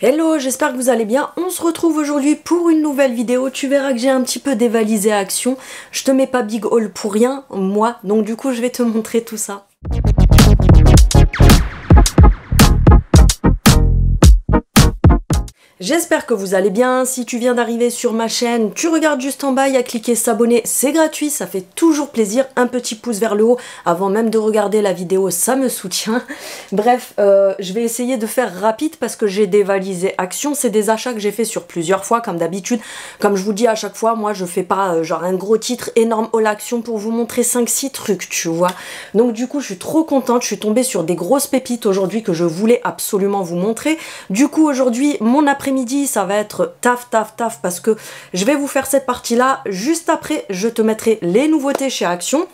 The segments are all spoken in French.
Hello, j'espère que vous allez bien. On se retrouve aujourd'hui pour une nouvelle vidéo. Tu verras que j'ai un petit peu dévalisé Action. Je te mets pas big haul pour rien, moi. Donc du coup, je vais te montrer tout ça. J'espère que vous allez bien. Si tu viens d'arriver sur ma chaîne, tu regardes juste en bas, il y a cliquer s'abonner, c'est gratuit, ça fait toujours plaisir. Un petit pouce vers le haut avant même de regarder la vidéo, ça me soutient. Bref, je vais essayer de faire rapide parce que j'ai dévalisé Action. C'est des achats que j'ai fait sur plusieurs fois comme d'habitude. Comme je vous dis à chaque fois, moi je fais pas genre un gros titre énorme haul Action pour vous montrer 5-6 trucs, tu vois. Donc du coup, je suis trop contente, je suis tombée sur des grosses pépites aujourd'hui que je voulais absolument vous montrer. Du coup, aujourd'hui, mon après-midi, ça va être taf parce que je vais vous faire cette partie-là. Juste après, je te mettrai les nouveautés chez Action.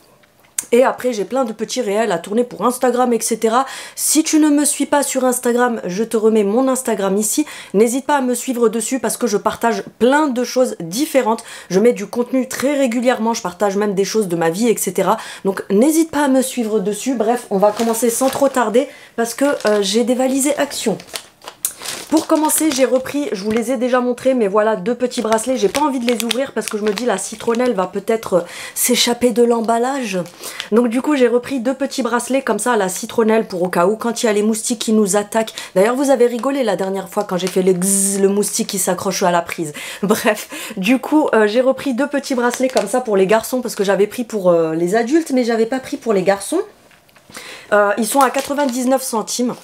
Et après, j'ai plein de petits réels à tourner pour Instagram, etc. Si tu ne me suis pas sur Instagram, je te remets mon Instagram ici. N'hésite pas à me suivre dessus parce que je partage plein de choses différentes. Je mets du contenu très régulièrement, je partage même des choses de ma vie, etc. Donc n'hésite pas à me suivre dessus. Bref, on va commencer sans trop tarder parce que j'ai dévalisé Action. Pour commencer, j'ai repris, je vous les ai déjà montrés, mais voilà, deux petits bracelets. J'ai pas envie de les ouvrir parce que je me dis la citronnelle va peut-être s'échapper de l'emballage. Donc du coup, j'ai repris deux petits bracelets comme ça à la citronnelle pour au cas où, quand il y a les moustiques qui nous attaquent. D'ailleurs, vous avez rigolé la dernière fois quand j'ai fait le gzz, le moustique qui s'accroche à la prise. Bref, du coup, j'ai repris deux petits bracelets comme ça pour les garçons parce que j'avais pris pour les adultes, mais j'avais pas pris pour les garçons. Ils sont à 99 centimes.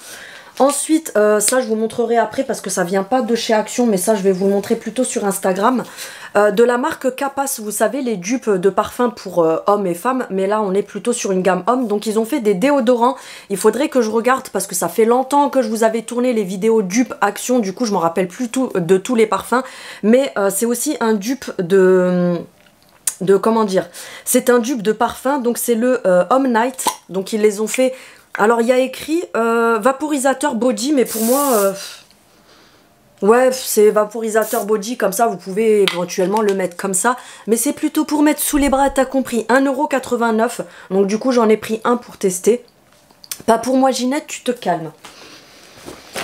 Ensuite, ça je vous montrerai après parce que ça vient pas de chez Action, mais ça je vais vous le montrer plutôt sur Instagram. De la marque Capas, vous savez, les dupes de parfum pour hommes et femmes, mais là on est plutôt sur une gamme homme. Donc ils ont fait des déodorants, il faudrait que je regarde parce que ça fait longtemps que je vous avais tourné les vidéos dupes Action, du coup je me rappelle plus de tous les parfums. Mais c'est aussi un dupe comment dire, c'est un dupe de parfum, donc c'est le Home Night, donc ils les ont fait. Alors il y a écrit vaporisateur body, mais pour moi ouais, c'est vaporisateur body, comme ça vous pouvez éventuellement le mettre comme ça, mais c'est plutôt pour mettre sous les bras, t'as compris. 1,89 €, donc du coup j'en ai pris un pour tester. Pas pour moi Ginette, tu te calmes.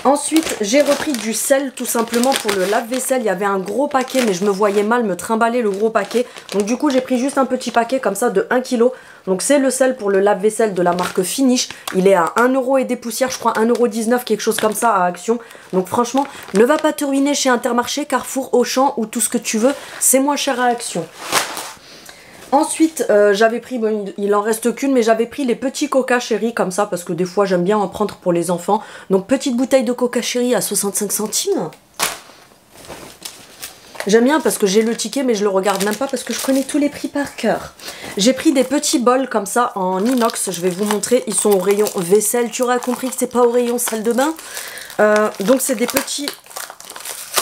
Ensuite, j'ai repris du sel tout simplement pour le lave-vaisselle. Il y avait un gros paquet, mais je me voyais mal me trimballer le gros paquet. Donc du coup, j'ai pris juste un petit paquet comme ça de 1 kg. Donc c'est le sel pour le lave-vaisselle de la marque Finish. Il est à 1 € et des poussières, je crois 1,19 €, quelque chose comme ça à Action. Donc franchement, ne va pas te ruiner chez Intermarché, Carrefour, Auchan ou tout ce que tu veux. C'est moins cher à Action. Ensuite, j'avais pris, bon, il en reste qu'une, mais j'avais pris les petits Coca Chéri comme ça, parce que des fois j'aime bien en prendre pour les enfants. Donc petite bouteille de Coca Chéri à 65 centimes. J'aime bien parce que j'ai le ticket, mais je le regarde même pas parce que je connais tous les prix par cœur. J'ai pris des petits bols comme ça en inox, je vais vous montrer. Ils sont au rayon vaisselle, tu auras compris que c'est pas au rayon salle de bain. Donc c'est des petits...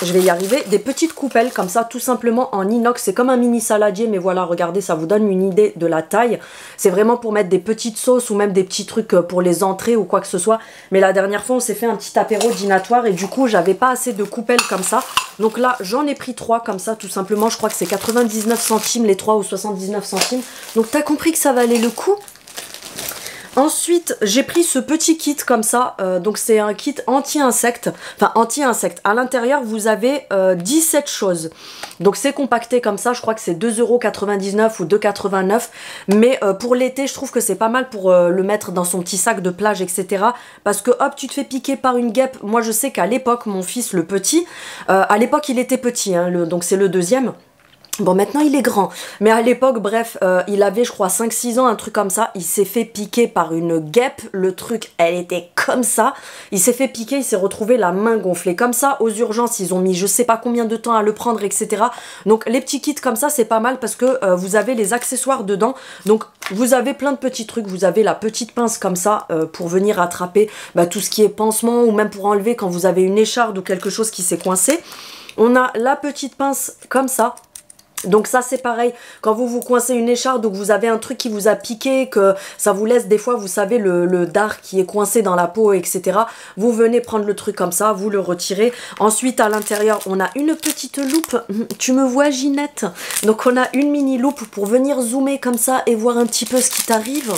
Je vais y arriver, des petites coupelles comme ça, tout simplement en inox. C'est comme un mini saladier, mais voilà, regardez, ça vous donne une idée de la taille. C'est vraiment pour mettre des petites sauces ou même des petits trucs pour les entrées ou quoi que ce soit. Mais la dernière fois, on s'est fait un petit apéro dînatoire et du coup, j'avais pas assez de coupelles comme ça. Donc là, j'en ai pris 3 comme ça, tout simplement. Je crois que c'est 99 centimes les 3 ou 79 centimes. Donc t'as compris que ça valait le coup. Ensuite, j'ai pris ce petit kit comme ça, donc c'est un kit anti-insectes, enfin anti-insectes. À l'intérieur, vous avez 17 choses. Donc c'est compacté comme ça, je crois que c'est 2,99 € ou 2,89 €. Mais pour l'été, je trouve que c'est pas mal pour le mettre dans son petit sac de plage, etc. Parce que hop, tu te fais piquer par une guêpe. Moi, je sais qu'à l'époque, mon fils, le petit, à l'époque, il était petit, hein, donc c'est le deuxième. Bon, maintenant il est grand, mais à l'époque, bref, il avait je crois 5-6 ans, un truc comme ça. Il s'est fait piquer par une guêpe, le truc, elle était comme ça. Il s'est fait piquer, il s'est retrouvé la main gonflée comme ça. Aux urgences, ils ont mis je sais pas combien de temps à le prendre, etc. Donc les petits kits comme ça, c'est pas mal parce que vous avez les accessoires dedans. Donc vous avez plein de petits trucs, vous avez la petite pince comme ça pour venir attraper tout ce qui est pansement ou même pour enlever quand vous avez une écharde ou quelque chose qui s'est coincé. On a la petite pince comme ça. Donc ça c'est pareil, quand vous vous coincez une écharde ou que vous avez un truc qui vous a piqué, que ça vous laisse des fois, vous savez, le dard qui est coincé dans la peau, etc. Vous venez prendre le truc comme ça, vous le retirez. Ensuite à l'intérieur on a une petite loupe, tu me vois Ginette? Donc on a une mini loupe pour venir zoomer comme ça et voir un petit peu ce qui t'arrive.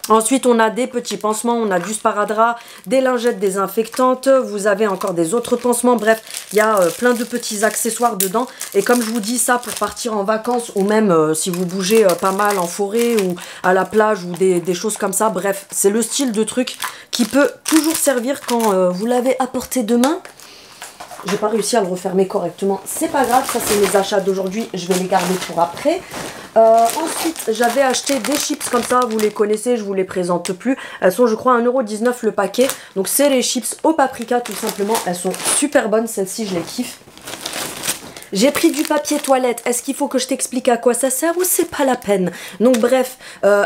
Ensuite, on a des petits pansements, on a du sparadrap, des lingettes désinfectantes, vous avez encore des autres pansements. Bref, il y a plein de petits accessoires dedans. Et comme je vous dis ça pour partir en vacances ou même si vous bougez pas mal en forêt ou à la plage ou des choses comme ça. Bref, c'est le style de truc qui peut toujours servir quand vous l'avez à portée de main. J'ai pas réussi à le refermer correctement, c'est pas grave, ça c'est mes achats d'aujourd'hui, je vais les garder pour après. Ensuite, j'avais acheté des chips comme ça, vous les connaissez, je vous les présente plus. Elles sont, je crois, 1,19 € le paquet. Donc c'est les chips au paprika tout simplement, elles sont super bonnes, celles-ci je les kiffe. J'ai pris du papier toilette. Est-ce qu'il faut que je t'explique à quoi ça sert ou c'est pas la peine? Donc bref,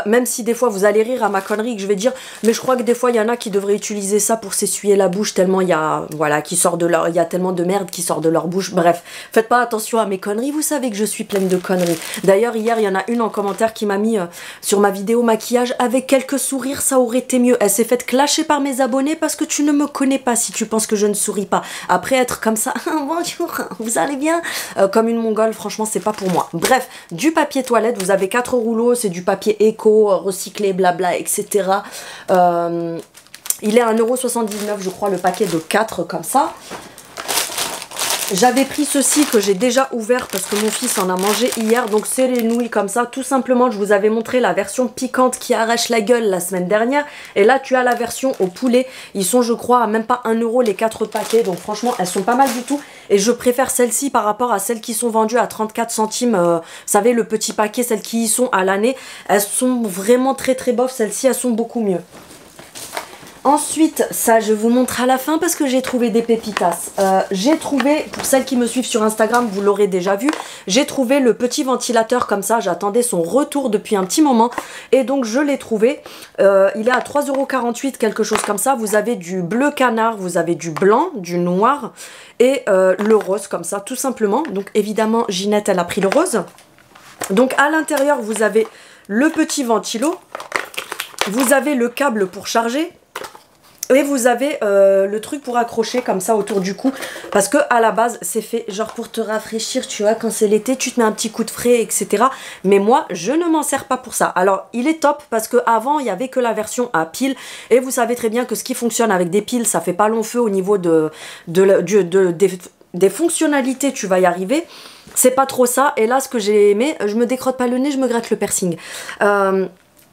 même si des fois vous allez rire à ma connerie que je vais dire, mais je crois que des fois il y en a qui devraient utiliser ça pour s'essuyer la bouche tellement il y a, voilà, il y a tellement de merde qui sort de leur bouche. Bref, faites pas attention à mes conneries, vous savez que je suis pleine de conneries. D'ailleurs hier il y en a une en commentaire qui m'a mis sur ma vidéo maquillage avec quelques sourires, ça aurait été mieux. Elle s'est faite clasher par mes abonnés parce que tu ne me connais pas si tu penses que je ne souris pas. Après être comme ça, bonjour, vous allez bien? Comme une mongole, franchement c'est pas pour moi. Bref, du papier toilette, vous avez 4 rouleaux, c'est du papier éco, recyclé, blabla, etc. Il est à 1,79 € je crois le paquet de 4 comme ça. J'avais pris ceci que j'ai déjà ouvert parce que mon fils en a mangé hier. Donc c'est les nouilles comme ça. Tout simplement, je vous avais montré la version piquante qui arrache la gueule la semaine dernière. Et là, tu as la version au poulet. Ils sont, je crois, à même pas 1 € les 4 paquets. Donc franchement, elles sont pas mal du tout. Et je préfère celles-ci par rapport à celles qui sont vendues à 34 centimes. Vous savez, le petit paquet, celles qui y sont à l'année. Elles sont vraiment très très bof. Celles-ci, elles sont beaucoup mieux. Ensuite, ça je vous montre à la fin parce que j'ai trouvé des pépitas. J'ai trouvé, pour celles qui me suivent sur Instagram, vous l'aurez déjà vu, j'ai trouvé le petit ventilateur comme ça. J'attendais son retour depuis un petit moment et donc je l'ai trouvé. Il est à 3,48 €, quelque chose comme ça. Vous avez du bleu canard, vous avez du blanc, du noir et le rose comme ça tout simplement. Donc évidemment Ginette elle a pris le rose. Donc à l'intérieur vous avez le petit ventilo, vous avez le câble pour charger. Et vous avez le truc pour accrocher comme ça autour du cou. Parce que à la base, c'est fait genre pour te rafraîchir, tu vois, quand c'est l'été, tu te mets un petit coup de frais, etc. Mais moi, je ne m'en sers pas pour ça. Alors, il est top parce qu'avant, il n'y avait que la version à pile. Et vous savez très bien que ce qui fonctionne avec des piles, ça fait pas long feu au niveau des fonctionnalités, tu vas y arriver. C'est pas trop ça. Et là, ce que j'ai aimé, je me décrotte pas le nez, je me gratte le piercing.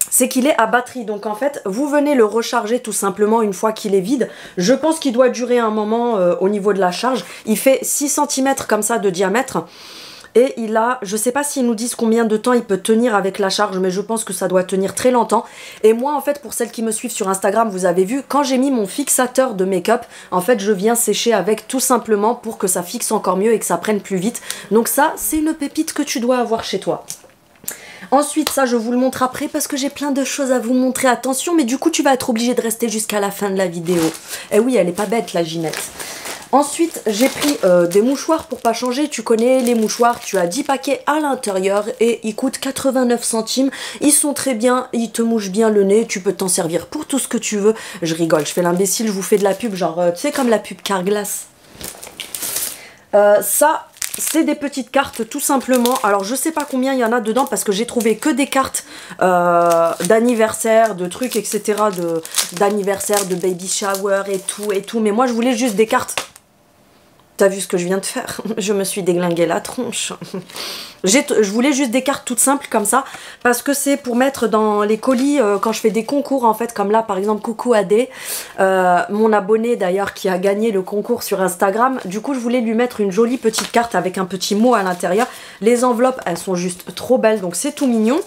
C'est qu'il est à batterie, donc en fait vous venez le recharger tout simplement une fois qu'il est vide. Je pense qu'il doit durer un moment au niveau de la charge. Il fait 6 cm comme ça de diamètre et il a, je sais pas s'ils nous disent combien de temps il peut tenir avec la charge, mais je pense que ça doit tenir très longtemps. Et moi en fait, pour celles qui me suivent sur Instagram, vous avez vu, quand j'ai mis mon fixateur de make-up, en fait je viens sécher avec tout simplement pour que ça fixe encore mieux et que ça prenne plus vite. Donc ça c'est une pépite que tu dois avoir chez toi. Ensuite, ça, je vous le montre après parce que j'ai plein de choses à vous montrer. Attention, mais du coup, tu vas être obligé de rester jusqu'à la fin de la vidéo. Eh oui, elle est pas bête, la Ginette. Ensuite, j'ai pris des mouchoirs pour pas changer. Tu connais les mouchoirs, tu as 10 paquets à l'intérieur et ils coûtent 89 centimes. Ils sont très bien, ils te mouchent bien le nez. Tu peux t'en servir pour tout ce que tu veux. Je rigole, je fais l'imbécile, je vous fais de la pub, genre, tu sais, comme la pub Carglass. Ça... c'est des petites cartes tout simplement. Alors je sais pas combien il y en a dedans parce que j'ai trouvé que des cartes d'anniversaire, de trucs etc. D'anniversaire, de baby shower et tout. Mais moi je voulais juste des cartes. T'as vu ce que je viens de faire? Je me suis déglingué la tronche. Je voulais juste des cartes toutes simples comme ça parce que c'est pour mettre dans les colis quand je fais des concours en fait, comme là par exemple coucou Adé, mon abonné d'ailleurs qui a gagné le concours sur Instagram. Du coup je voulais lui mettre une jolie petite carte avec un petit mot à l'intérieur. Les enveloppes elles sont juste trop belles donc c'est tout mignon.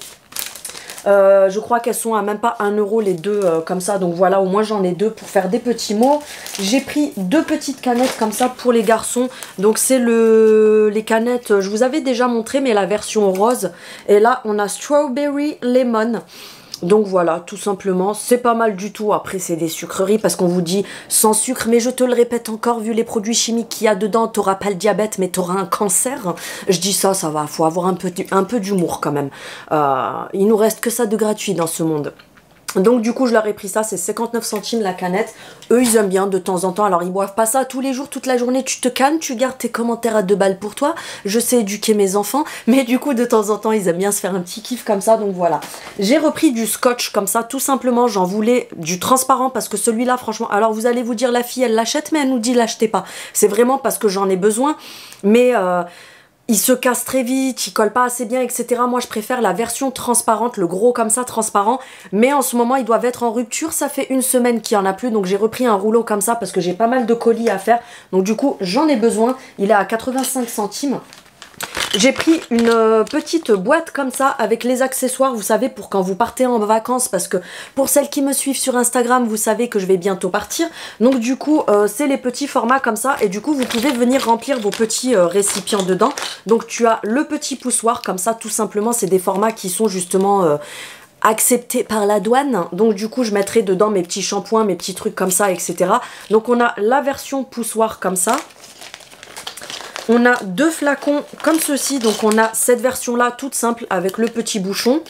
Je crois qu'elles sont à même pas 1 € les deux comme ça, donc voilà, au moins j'en ai deux pour faire des petits mots. J'ai pris 2 petites canettes comme ça pour les garçons, donc c'est les canettes, je vous avais déjà montré mais la version rose, et là on a strawberry lemon. Donc voilà, tout simplement, c'est pas mal du tout. Après, c'est des sucreries parce qu'on vous dit sans sucre. Mais je te le répète encore, vu les produits chimiques qu'il y a dedans, t'auras pas le diabète, mais t'auras un cancer. Je dis ça, ça va. Faut avoir un peu d'humour quand même. Il nous reste que ça de gratuit dans ce monde. Donc du coup je leur ai pris ça, c'est 59 centimes la canette. Eux ils aiment bien de temps en temps, alors ils boivent pas ça tous les jours, toute la journée. Tu te calmes, tu gardes tes commentaires à 2 balles pour toi. Je sais éduquer mes enfants, mais du coup de temps en temps ils aiment bien se faire un petit kiff comme ça. Donc voilà, j'ai repris du scotch comme ça, tout simplement. J'en voulais du transparent parce que celui-là franchement, alors vous allez vous dire la fille elle l'achète, mais elle nous dit l'achetez pas. C'est vraiment parce que j'en ai besoin, mais il se casse très vite, il colle pas assez bien, etc. Moi, je préfère la version transparente, le gros comme ça, transparent. Mais en ce moment, ils doivent être en rupture. Ça fait 1 semaine qu'il n'y en a plus. Donc, j'ai repris un rouleau comme ça parce que j'ai pas mal de colis à faire. Donc, du coup, j'en ai besoin. Il est à 85 centimes. J'ai pris une petite boîte comme ça avec les accessoires, vous savez, pour quand vous partez en vacances, parce que pour celles qui me suivent sur Instagram, vous savez que je vais bientôt partir. Donc du coup, c'est les petits formats comme ça et du coup, vous pouvez venir remplir vos petits récipients dedans. Donc tu as le petit poussoir comme ça, tout simplement, c'est des formats qui sont justement acceptés par la douane. Donc du coup, je mettrai dedans mes petits shampoings, mes petits trucs comme ça, etc. Donc on a la version poussoir comme ça. On a 2 flacons comme ceci, donc on a cette version-là toute simple avec le petit bouchon.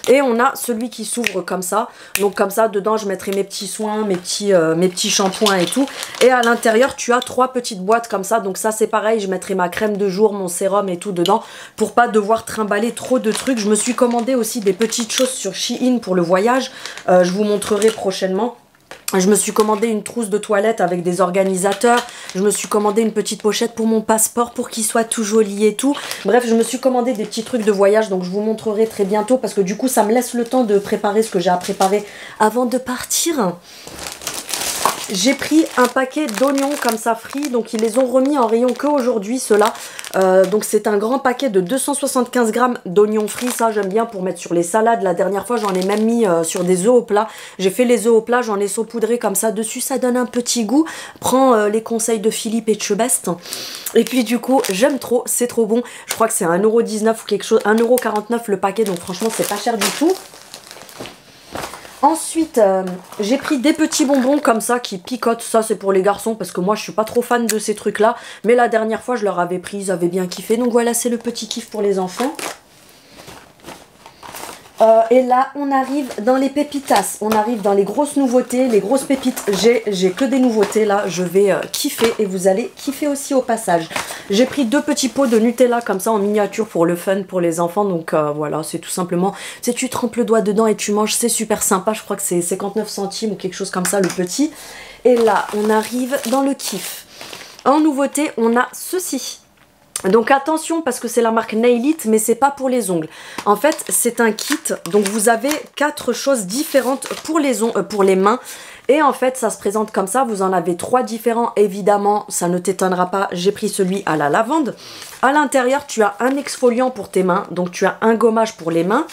Et on a celui qui s'ouvre comme ça. Donc comme ça, dedans, je mettrai mes petits soins, mes petits shampoings et tout. Et à l'intérieur, tu as 3 petites boîtes comme ça. Donc ça, c'est pareil, je mettrai ma crème de jour, mon sérum et tout dedans pour pas devoir trimballer trop de trucs. Je me suis commandé aussi des petites choses sur Shein pour le voyage. Je vous montrerai prochainement. Je me suis commandé une trousse de toilette avec des organisateurs. Je me suis commandé une petite pochette pour mon passeport pour qu'il soit tout joli et tout. Bref, je me suis commandé des petits trucs de voyage. Donc je vous montrerai très bientôt parce que du coup, ça me laisse le temps de préparer ce que j'ai à préparer avant de partir. J'ai pris un paquet d'oignons comme ça frits, donc ils les ont remis en rayon que aujourd'hui ceux-là. Donc c'est un grand paquet de 275 grammes d'oignons frits, ça j'aime bien pour mettre sur les salades. La dernière fois j'en ai même mis sur des œufs au plat. J'ai fait les œufs au plat, j'en ai saupoudré comme ça dessus, ça donne un petit goût. Prends les conseils de Philippe Etchebest. Et puis du coup j'aime trop, c'est trop bon. Je crois que c'est 1,19€ ou quelque chose, 1,49€ le paquet, donc franchement c'est pas cher du tout. Ensuite, j'ai pris des petits bonbons comme ça qui picotent. Ça, c'est pour les garçons parce que moi, je suis pas trop fan de ces trucs-là. Mais la dernière fois, je leur avais pris, ils avaient bien kiffé. Donc voilà, c'est le petit kiff pour les enfants. Et là, on arrive dans les pépitas. On arrive dans les grosses nouveautés, les grosses pépites. J'ai que des nouveautés là. Je vais kiffer et vous allez kiffer aussi au passage. J'ai pris 2 petits pots de Nutella comme ça en miniature pour le fun, pour les enfants. Donc voilà, c'est tout simplement, tu sais, tu trempes le doigt dedans et tu manges. C'est super sympa. Je crois que c'est 59 centimes ou quelque chose comme ça, le petit. Et là, on arrive dans le kiff. En nouveauté, on a ceci. Donc attention parce que c'est la marque Nail It, mais c'est pas pour les ongles. En fait, c'est un kit. Donc vous avez 4 choses différentes pour les mains. Et en fait, ça se présente comme ça. Vous en avez 3 différents. Évidemment, ça ne t'étonnera pas. J'ai pris celui à la lavande. À l'intérieur, tu as un exfoliant pour tes mains. Donc tu as un gommage pour les mains.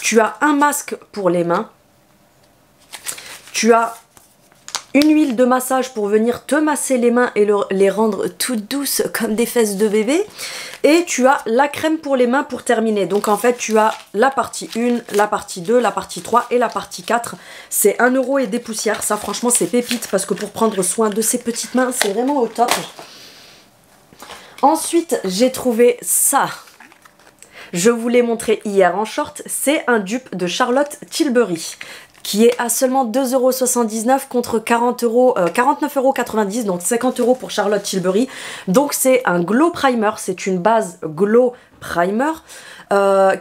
Tu as un masque pour les mains. Tu as une huile de massage pour venir te masser les mains et les rendre toutes douces comme des fesses de bébé. Et tu as la crème pour les mains pour terminer. Donc en fait, tu as la partie 1, la partie 2, la partie 3 et la partie 4. C'est 1€ et des poussières. Ça, franchement, c'est pépite parce que pour prendre soin de ses petites mains, c'est vraiment au top. Ensuite, j'ai trouvé ça. Je vous l'ai montré hier en short. C'est un dupe de Charlotte Tilbury, qui est à seulement 2,79€ contre 49,90€, donc 50€ pour Charlotte Tilbury. Donc c'est un Glow Primer, c'est une base Glow Primer,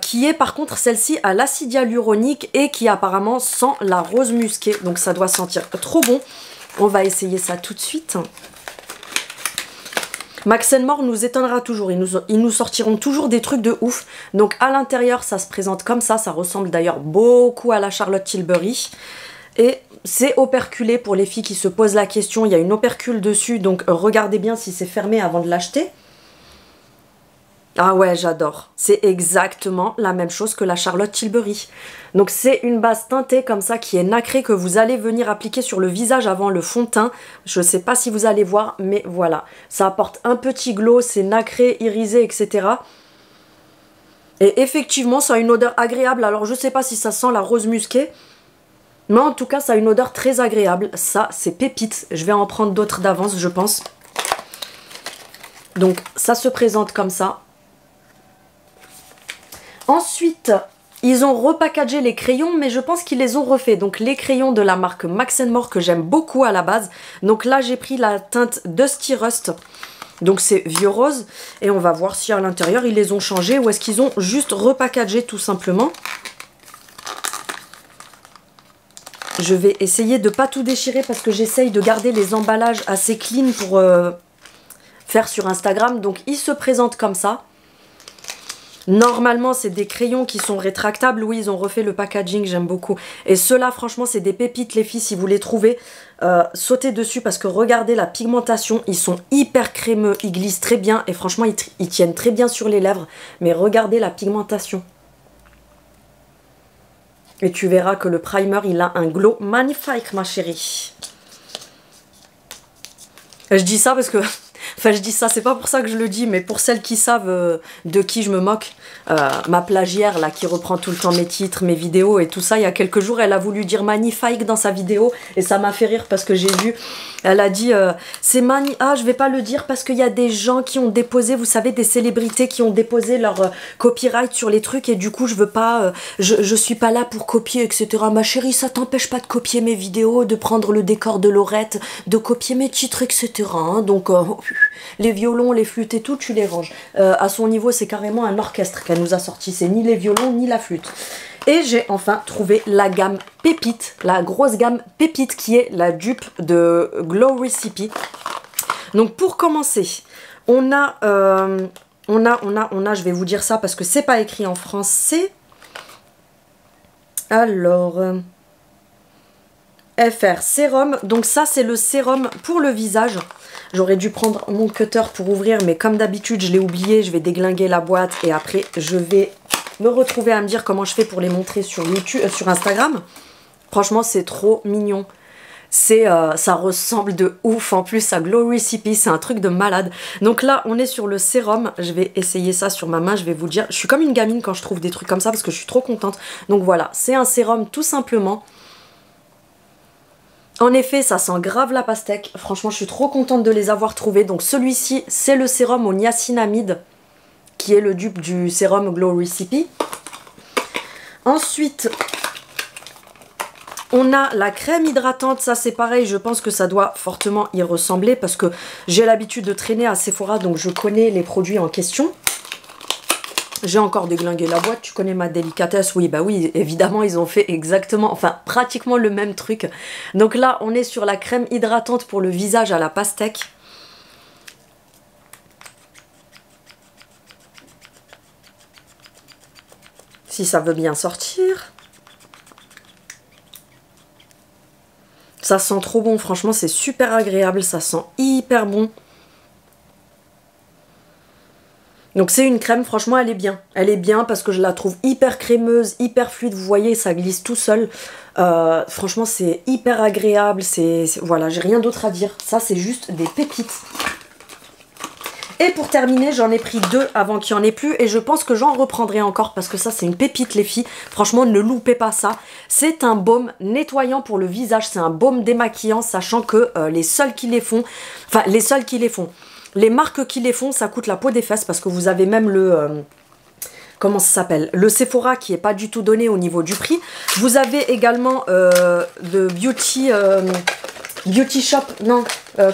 qui est par contre celle-ci à l'acide hyaluronique et qui apparemment sent la rose musquée. Donc ça doit sentir trop bon. On va essayer ça tout de suite. Max & More nous étonnera toujours, ils nous sortiront toujours des trucs de ouf. Donc à l'intérieur, ça se présente comme ça ressemble d'ailleurs beaucoup à la Charlotte Tilbury. Et c'est operculé pour les filles qui se posent la question, il y a une opercule dessus, donc regardez bien si c'est fermé avant de l'acheter. Ah ouais, j'adore. C'est exactement la même chose que la Charlotte Tilbury. Donc c'est une base teintée comme ça qui est nacrée que vous allez venir appliquer sur le visage avant le fond de teint. Je ne sais pas si vous allez voir, mais voilà. Ça apporte un petit glow, c'est nacré, irisé, etc. Et effectivement, ça a une odeur agréable. Alors je ne sais pas si ça sent la rose musquée, mais en tout cas, ça a une odeur très agréable. Ça, c'est pépite. Je vais en prendre d'autres d'avance, je pense. Donc ça se présente comme ça. Ensuite, Ils ont repackagé les crayons, mais je pense qu'ils les ont refaits. Donc les crayons de la marque Max & More que j'aime beaucoup à la base. Donc là, j'ai pris la teinte Dusty Rust. Donc c'est vieux rose. Et on va voir si à l'intérieur, ils les ont changés ou est-ce qu'ils ont juste repackagé tout simplement. Je vais essayer de ne pas tout déchirer parce que j'essaye de garder les emballages assez clean pour faire sur Instagram. Donc ils se présentent comme ça. Normalement, c'est des crayons qui sont rétractables. Oui, ils ont refait le packaging, j'aime beaucoup. Et ceux-là, franchement, c'est des pépites, les filles. Si vous les trouvez, sautez dessus parce que regardez la pigmentation. Ils sont hyper crémeux, ils glissent très bien. Et franchement, ils tiennent très bien sur les lèvres. Mais regardez la pigmentation. Et tu verras que le primer, il a un glow magnifique, ma chérie. Je dis ça parce que... Enfin, je dis ça, c'est pas pour ça que je le dis, mais pour celles qui savent de qui je me moque, ma plagiaire, là, qui reprend tout le temps mes titres, mes vidéos et tout ça, il y a quelques jours, elle a voulu dire magnifique dans sa vidéo, et ça m'a fait rire parce que j'ai vu, elle a dit, c'est je vais pas le dire parce qu'il y a des gens qui ont déposé, vous savez, des célébrités qui ont déposé leur copyright sur les trucs, et du coup, je veux pas, je suis pas là pour copier, etc. Ma chérie, ça t'empêche pas de copier mes vidéos, de prendre le décor de Laurette, de copier mes titres, etc. Hein, donc... les violons, les flûtes et tout, tu les ranges. À son niveau, c'est carrément un orchestre qu'elle nous a sorti. C'est ni les violons, ni la flûte. Et j'ai enfin trouvé la gamme Pépite, la grosse gamme Pépite, qui est la dupe de Glow Recipe. Donc, pour commencer, on a, je vais vous dire ça parce que c'est pas écrit en français. Alors... FR sérum, donc ça c'est le sérum pour le visage. J'aurais dû prendre mon cutter pour ouvrir, mais comme d'habitude je l'ai oublié, je vais déglinguer la boîte et après je vais me retrouver à me dire comment je fais pour les montrer sur YouTube, sur Instagram. Franchement c'est trop mignon. Ça ressemble de ouf en plus à Glow Recipe, c'est un truc de malade. Donc là on est sur le sérum, je vais essayer ça sur ma main, je vais vous dire, je suis comme une gamine quand je trouve des trucs comme ça parce que je suis trop contente. Donc voilà, c'est un sérum tout simplement. En effet, ça sent grave la pastèque. Franchement, je suis trop contente de les avoir trouvés. Donc celui-ci, c'est le sérum au niacinamide, qui est le dupe du sérum Glow Recipe. Ensuite, on a la crème hydratante. Ça, c'est pareil. Je pense que ça doit fortement y ressembler parce que j'ai l'habitude de traîner à Sephora, donc je connais les produits en question. J'ai encore déglingué la boîte, tu connais ma délicatesse. Oui, bah oui, évidemment, ils ont fait exactement, enfin, pratiquement le même truc. Donc là, on est sur la crème hydratante pour le visage à la pastèque. Si ça veut bien sortir. Ça sent trop bon, franchement, c'est super agréable, ça sent hyper bon. Donc c'est une crème, franchement elle est bien. Elle est bien parce que je la trouve hyper crémeuse, hyper fluide. Vous voyez, ça glisse tout seul. Franchement c'est hyper agréable. Voilà, j'ai rien d'autre à dire. Ça c'est juste des pépites. Et pour terminer, j'en ai pris 2 avant qu'il n'y en ait plus. Et je pense que j'en reprendrai encore parce que ça c'est une pépite les filles. Franchement ne loupez pas ça. C'est un baume nettoyant pour le visage. C'est un baume démaquillant, sachant que les seuls qui les font... Enfin les seuls qui les font... Les marques qui les font, ça coûte la peau des fesses parce que vous avez même le... comment ça s'appelle? Le Sephora qui n'est pas du tout donné au niveau du prix. Vous avez également le Beauty Shop, non,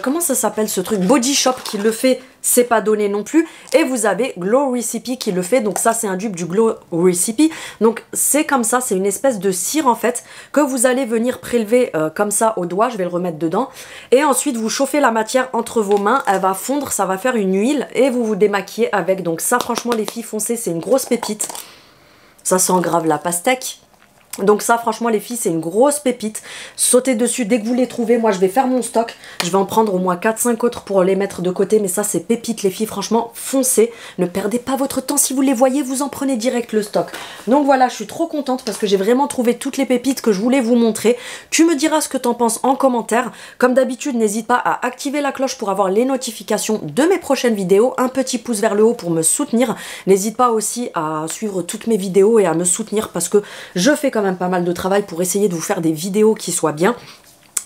comment ça s'appelle ce truc? Body Shop qui le fait, c'est pas donné non plus. Et vous avez Glow Recipe qui le fait, donc ça c'est un dupe du Glow Recipe. Donc c'est comme ça, c'est une espèce de cire en fait que vous allez venir prélever comme ça au doigt, je vais le remettre dedans. Et ensuite vous chauffez la matière entre vos mains, elle va fondre, ça va faire une huile et vous vous démaquillez avec. Donc ça franchement les filles foncez, c'est une grosse pépite. Ça sent grave la pastèque. Donc ça franchement les filles c'est une grosse pépite. Sautez dessus dès que vous les trouvez. Moi je vais faire mon stock. Je vais en prendre au moins 4-5 autres pour les mettre de côté. Mais ça c'est pépite les filles. Franchement foncez. Ne perdez pas votre temps. Si vous les voyez vous en prenez direct le stock. Donc voilà je suis trop contente parce que j'ai vraiment trouvé toutes les pépites que je voulais vous montrer. Tu me diras ce que t'en penses en commentaire. Comme d'habitude n'hésite pas à activer la cloche pour avoir les notifications de mes prochaines vidéos. Un petit pouce vers le haut pour me soutenir. N'hésite pas aussi à suivre toutes mes vidéos et à me soutenir parce que je fais quand même pas mal de travail pour essayer de vous faire des vidéos qui soient bien.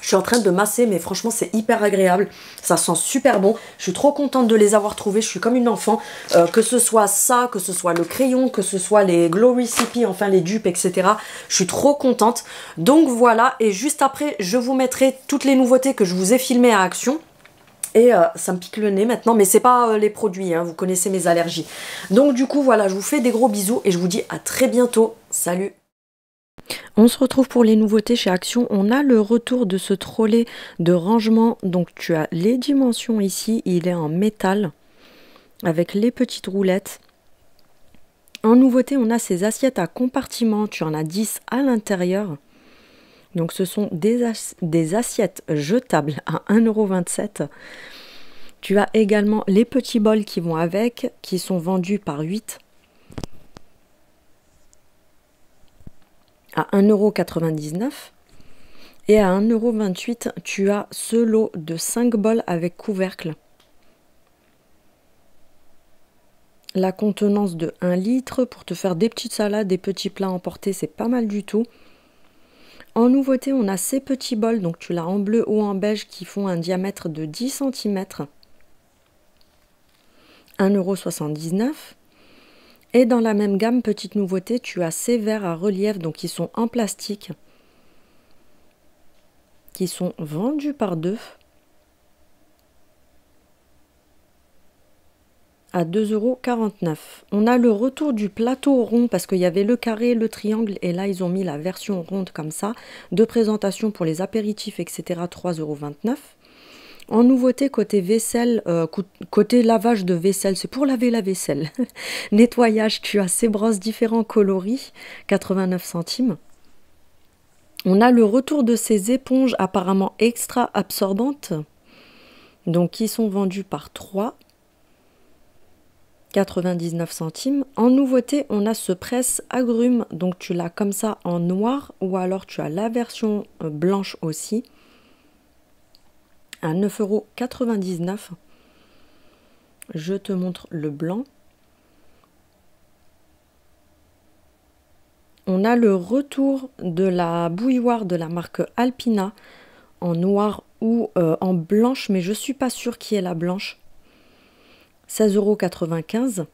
Je suis en train de masser, mais franchement, c'est hyper agréable. Ça sent super bon. Je suis trop contente de les avoir trouvés. Je suis comme une enfant. Que ce soit ça, que ce soit le crayon, que ce soit les Glow Recipe, enfin les dupes, etc. Je suis trop contente. Donc voilà. Et juste après, je vous mettrai toutes les nouveautés que je vous ai filmées à Action. Et ça me pique le nez maintenant, mais c'est pas les produits, hein, vous connaissez mes allergies. Donc du coup, voilà, je vous fais des gros bisous et je vous dis à très bientôt. Salut! On se retrouve pour les nouveautés chez Action. On a le retour de ce trolley de rangement. Donc tu as les dimensions ici. Il est en métal avec les petites roulettes. En nouveauté, on a ces assiettes à compartiments. Tu en as 10 à l'intérieur. Donc ce sont des assiettes jetables à 1,27 €. Tu as également les petits bols qui vont avec, qui sont vendus par 8 à 1,99 €. Et à 1,28 €, tu as ce lot de 5 bols avec couvercle. La contenance de 1 litre pour te faire des petites salades, des petits plats emportés, c'est pas mal du tout. En nouveauté, on a ces petits bols, donc tu l'as en bleu ou en beige, qui font un diamètre de 10 cm. 1,79 €. Et dans la même gamme, petite nouveauté, tu as ces verres à relief, donc qui sont en plastique, qui sont vendus par 2 à 2,49 €. On a le retour du plateau rond parce qu'il y avait le carré, le triangle et là ils ont mis la version ronde comme ça, de présentation pour les apéritifs, etc. 3,29 €. En nouveauté, côté vaisselle, côté lavage de vaisselle, c'est pour laver la vaisselle. Nettoyage, tu as ces brosses différents coloris, 89 centimes. On a le retour de ces éponges apparemment extra absorbantes, donc qui sont vendues par 3, 99 centimes. En nouveauté, on a ce presse agrumes, donc tu l'as comme ça en noir ou alors tu as la version blanche aussi, à 9,99 €. Je te montre le blanc. On a le retour de la bouilloire de la marque Alpina en noir ou en blanche, mais je ne suis pas sûre qui est la blanche. 16,95 €.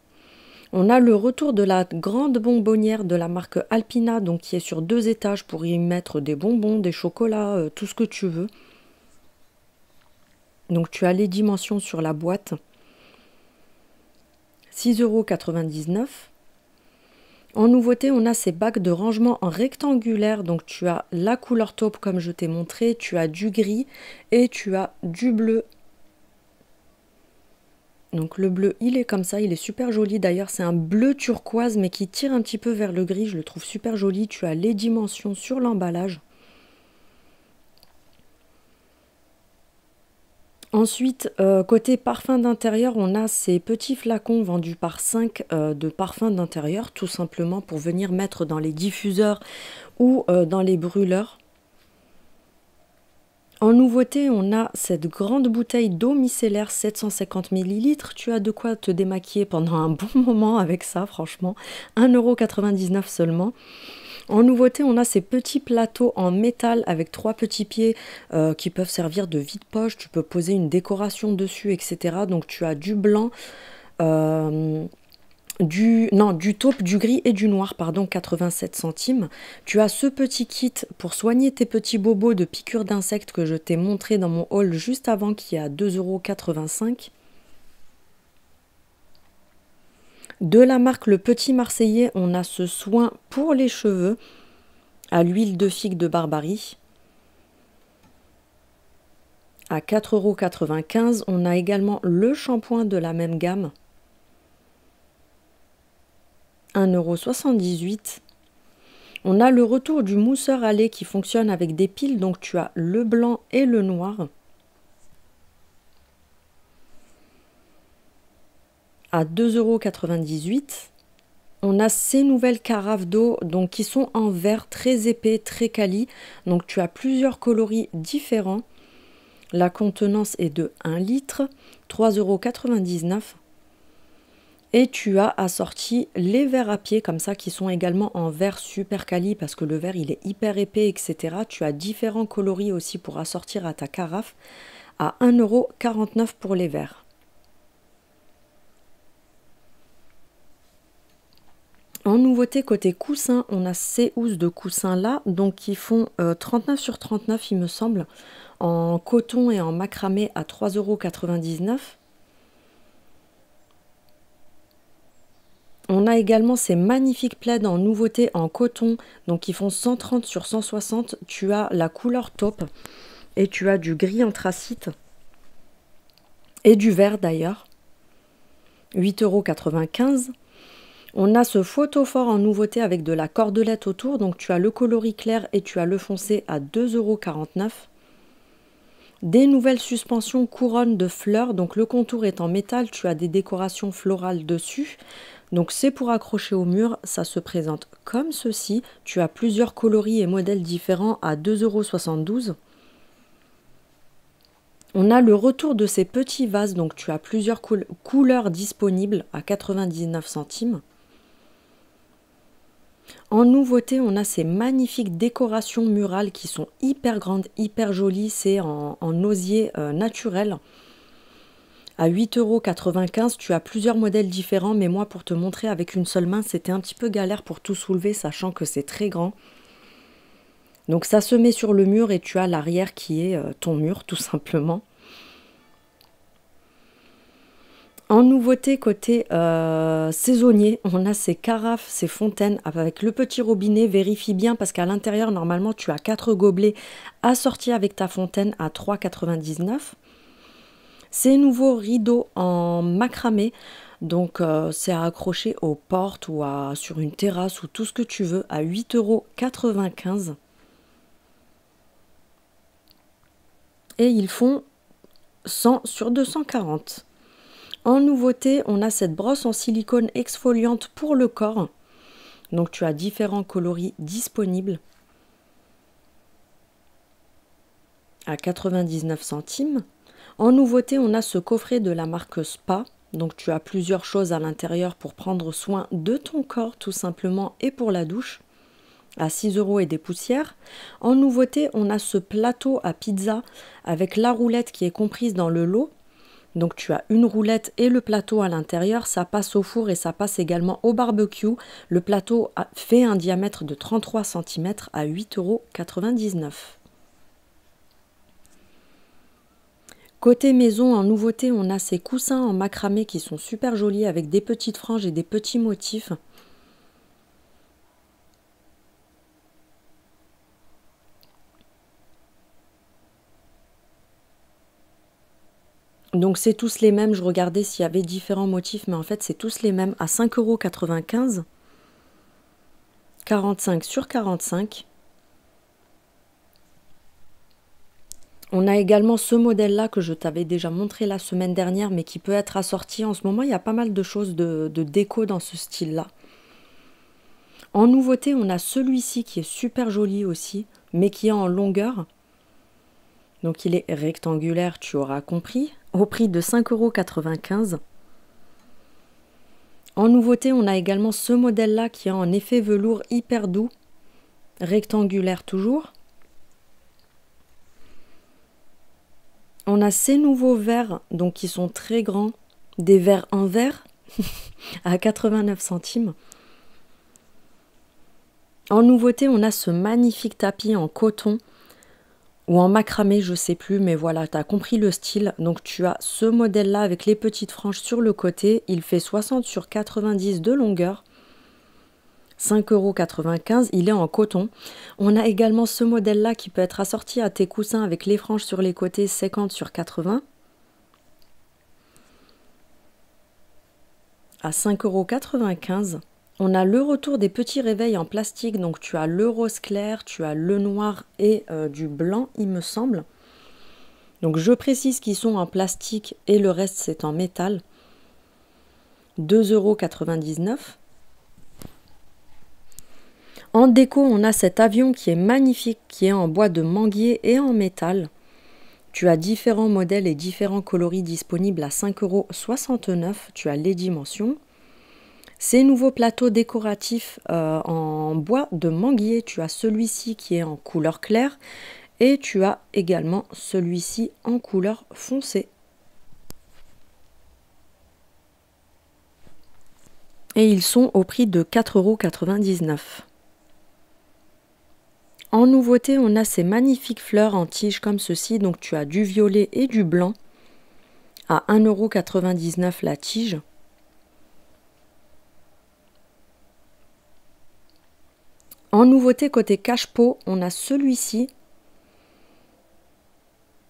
On a le retour de la grande bonbonnière de la marque Alpina, donc qui est sur 2 étages pour y mettre des bonbons, des chocolats, tout ce que tu veux. Donc tu as les dimensions sur la boîte. 6,99 €. En nouveauté, on a ces bacs de rangement en rectangulaire. Donc tu as la couleur taupe comme je t'ai montré, tu as du gris et tu as du bleu. Donc le bleu, il est comme ça, il est super joli. D'ailleurs, c'est un bleu turquoise mais qui tire un petit peu vers le gris. Je le trouve super joli. Tu as les dimensions sur l'emballage. Ensuite, côté parfum d'intérieur, on a ces petits flacons vendus par 5 de parfum d'intérieur, tout simplement pour venir mettre dans les diffuseurs ou dans les brûleurs. En nouveauté, on a cette grande bouteille d'eau micellaire 750 ml. Tu as de quoi te démaquiller pendant un bon moment avec ça, franchement. 1,99 € seulement. En nouveauté, on a ces petits plateaux en métal avec 3 petits pieds qui peuvent servir de vide-poche. Tu peux poser une décoration dessus, etc. Donc tu as du blanc, du taupe, du gris et du noir, pardon, 87 centimes. Tu as ce petit kit pour soigner tes petits bobos de piqûres d'insectes que je t'ai montré dans mon haul juste avant, qui est à 2,85 €. De la marque Le Petit Marseillais, on a ce soin pour les cheveux à l'huile de figue de Barbarie à 4,95 €. On a également le shampoing de la même gamme, 1,78 €. On a le retour du mousseur à lait qui fonctionne avec des piles, donc tu as le blanc et le noir, à 2,98 €. On a ces nouvelles carafes d'eau donc qui sont en verre très épais, très quali. Donc tu as plusieurs coloris différents. La contenance est de 1 litre, 3,99 €. Et tu as assorti les verres à pied comme ça qui sont également en verre super quali parce que le verre il est hyper épais, etc. Tu as différents coloris aussi pour assortir à ta carafe à 1,49 € pour les verres. En nouveauté côté coussin, on a ces housses de coussin là, donc qui font 39 sur 39 il me semble, en coton et en macramé à 3,99 €. On a également ces magnifiques plaids en nouveauté en coton, donc qui font 130 sur 160. Tu as la couleur taupe et tu as du gris anthracite et du vert d'ailleurs. 8,95 €. On a ce photophore en nouveauté avec de la cordelette autour, donc tu as le coloris clair et tu as le foncé à 2,49 €. Des nouvelles suspensions couronne de fleurs, donc le contour est en métal, tu as des décorations florales dessus. Donc c'est pour accrocher au mur, ça se présente comme ceci. Tu as plusieurs coloris et modèles différents à 2,72 €. On a le retour de ces petits vases, donc tu as plusieurs couleurs disponibles à 99 centimes. En nouveauté, on a ces magnifiques décorations murales qui sont hyper grandes, hyper jolies. C'est en osier naturel. À 8,95 €, tu as plusieurs modèles différents, mais moi pour te montrer avec une seule main, c'était un petit peu galère pour tout soulever, sachant que c'est très grand. Donc ça se met sur le mur et tu as l'arrière qui est ton mur, tout simplement. En nouveauté côté saisonnier, on a ces carafes, ces fontaines avec le petit robinet. Vérifie bien parce qu'à l'intérieur, normalement, tu as 4 gobelets assortis avec ta fontaine à 3,99 €. Ces nouveaux rideaux en macramé, donc c'est à accrocher aux portes ou sur une terrasse ou tout ce que tu veux à 8,95 €. Et ils font 100 sur 240. En nouveauté, on a cette brosse en silicone exfoliante pour le corps. Donc tu as différents coloris disponibles à 99 centimes. En nouveauté, on a ce coffret de la marque Spa. Donc tu as plusieurs choses à l'intérieur pour prendre soin de ton corps tout simplement et pour la douche à 6 € et des poussières. En nouveauté, on a ce plateau à pizza avec la roulette qui est comprise dans le lot. Donc tu as une roulette et le plateau à l'intérieur, ça passe au four et ça passe également au barbecue. Le plateau fait un diamètre de 33 cm à 8,99 €. Côté maison, en nouveauté, on a ces coussins en macramé qui sont super jolis avec des petites franges et des petits motifs. Donc c'est tous les mêmes, je regardais s'il y avait différents motifs, mais en fait c'est tous les mêmes à 5,95 €, 45 sur 45. On a également ce modèle-là que je t'avais déjà montré la semaine dernière, mais qui peut être assorti. En ce moment, il y a pas mal de choses de déco dans ce style-là. En nouveauté, on a celui-ci qui est super joli aussi, mais qui est en longueur. Donc il est rectangulaire, tu auras compris, au prix de 5,95 €. En nouveauté, on a également ce modèle-là qui est en effet velours hyper doux, rectangulaire toujours. On a ces nouveaux verres, donc qui sont très grands, des verres en verre à 89 centimes. En nouveauté, on a ce magnifique tapis en coton ou en macramé, je sais plus, mais voilà, tu as compris le style. Donc tu as ce modèle-là avec les petites franges sur le côté. Il fait 60 sur 90 de longueur. 5,95 €, il est en coton. On a également ce modèle-là qui peut être assorti à tes coussins avec les franges sur les côtés, 50 sur 80. À 5,95 €. On a le retour des petits réveils en plastique, donc tu as le rose clair, tu as le noir et du blanc, il me semble. Donc je précise qu'ils sont en plastique et le reste c'est en métal. 2,99 €. En déco, on a cet avion qui est magnifique, qui est en bois de manguier et en métal. Tu as différents modèles et différents coloris disponibles à 5,69 €. Tu as les dimensions. Ces nouveaux plateaux décoratifs en bois de manguier, tu as celui-ci qui est en couleur claire et tu as également celui-ci en couleur foncée. Et ils sont au prix de 4,99 €. En nouveauté, on a ces magnifiques fleurs en tige comme ceci. Donc tu as du violet et du blanc à 1,99 € la tige. En nouveauté, côté cache-pot, on a celui-ci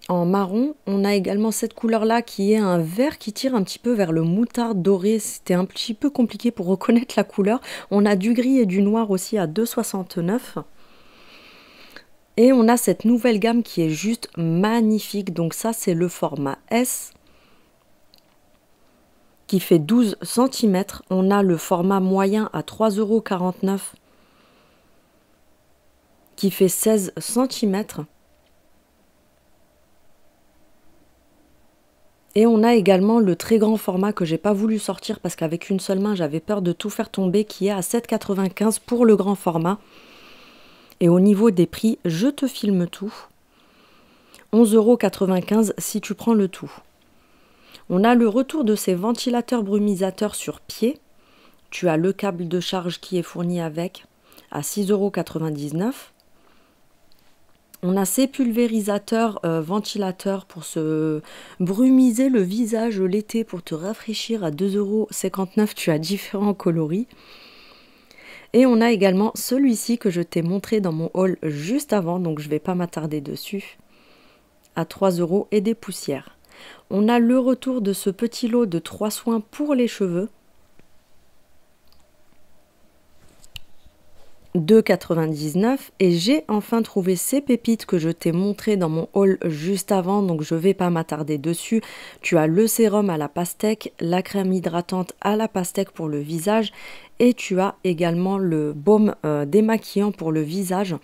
en marron. On a également cette couleur-là qui est un vert qui tire un petit peu vers le moutarde doré. C'était un petit peu compliqué pour reconnaître la couleur. On a du gris et du noir aussi à 2,69 €. Et on a cette nouvelle gamme qui est juste magnifique. Donc ça, c'est le format S qui fait 12 cm. On a le format moyen à 3,49 € qui fait 16 cm. Et on a également le très grand format que j'ai pas voulu sortir parce qu'avec une seule main, j'avais peur de tout faire tomber, qui est à 7,95 € pour le grand format. Et au niveau des prix, je te filme tout. 11,95 € si tu prends le tout. On a le retour de ces ventilateurs brumisateurs sur pied. Tu as le câble de charge qui est fourni avec à 6,99 €. On a ces pulvérisateurs ventilateurs pour se brumiser le visage l'été, pour te rafraîchir à 2,59 €. Tu as différents coloris. Et on a également celui-ci que je t'ai montré dans mon haul juste avant, donc je ne vais pas m'attarder dessus, à 3 € et des poussières. On a le retour de ce petit lot de 3 soins pour les cheveux. 2,99 € et j'ai enfin trouvé ces pépites que je t'ai montré dans mon haul juste avant, donc je vais pas m'attarder dessus. Tu as le sérum à la pastèque, la crème hydratante à la pastèque pour le visage et tu as également le baume démaquillant pour le visage.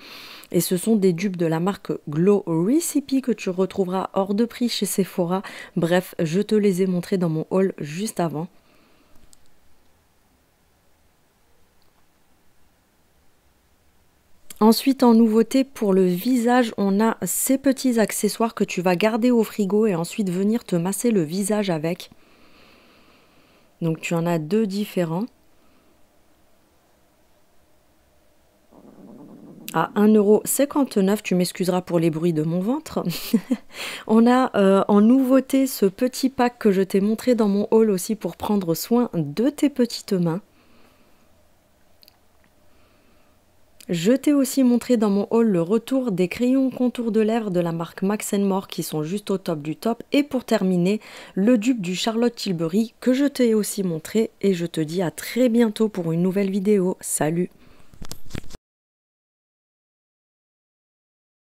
Et ce sont des dupes de la marque Glow Recipe que tu retrouveras hors de prix chez Sephora. Bref, je te les ai montrés dans mon haul juste avant. Ensuite, en nouveauté, pour le visage, on a ces petits accessoires que tu vas garder au frigo et ensuite venir te masser le visage avec. Donc, tu en as deux différents. À 1,59 €, tu m'excuseras pour les bruits de mon ventre. On a en nouveauté ce petit pack que je t'ai montré dans mon haul aussi pour prendre soin de tes petites mains. Je t'ai aussi montré dans mon haul le retour des crayons contour de lèvres de la marque Max & More qui sont juste au top du top. Et pour terminer, le dupe du Charlotte Tilbury que je t'ai aussi montré. Et je te dis à très bientôt pour une nouvelle vidéo. Salut!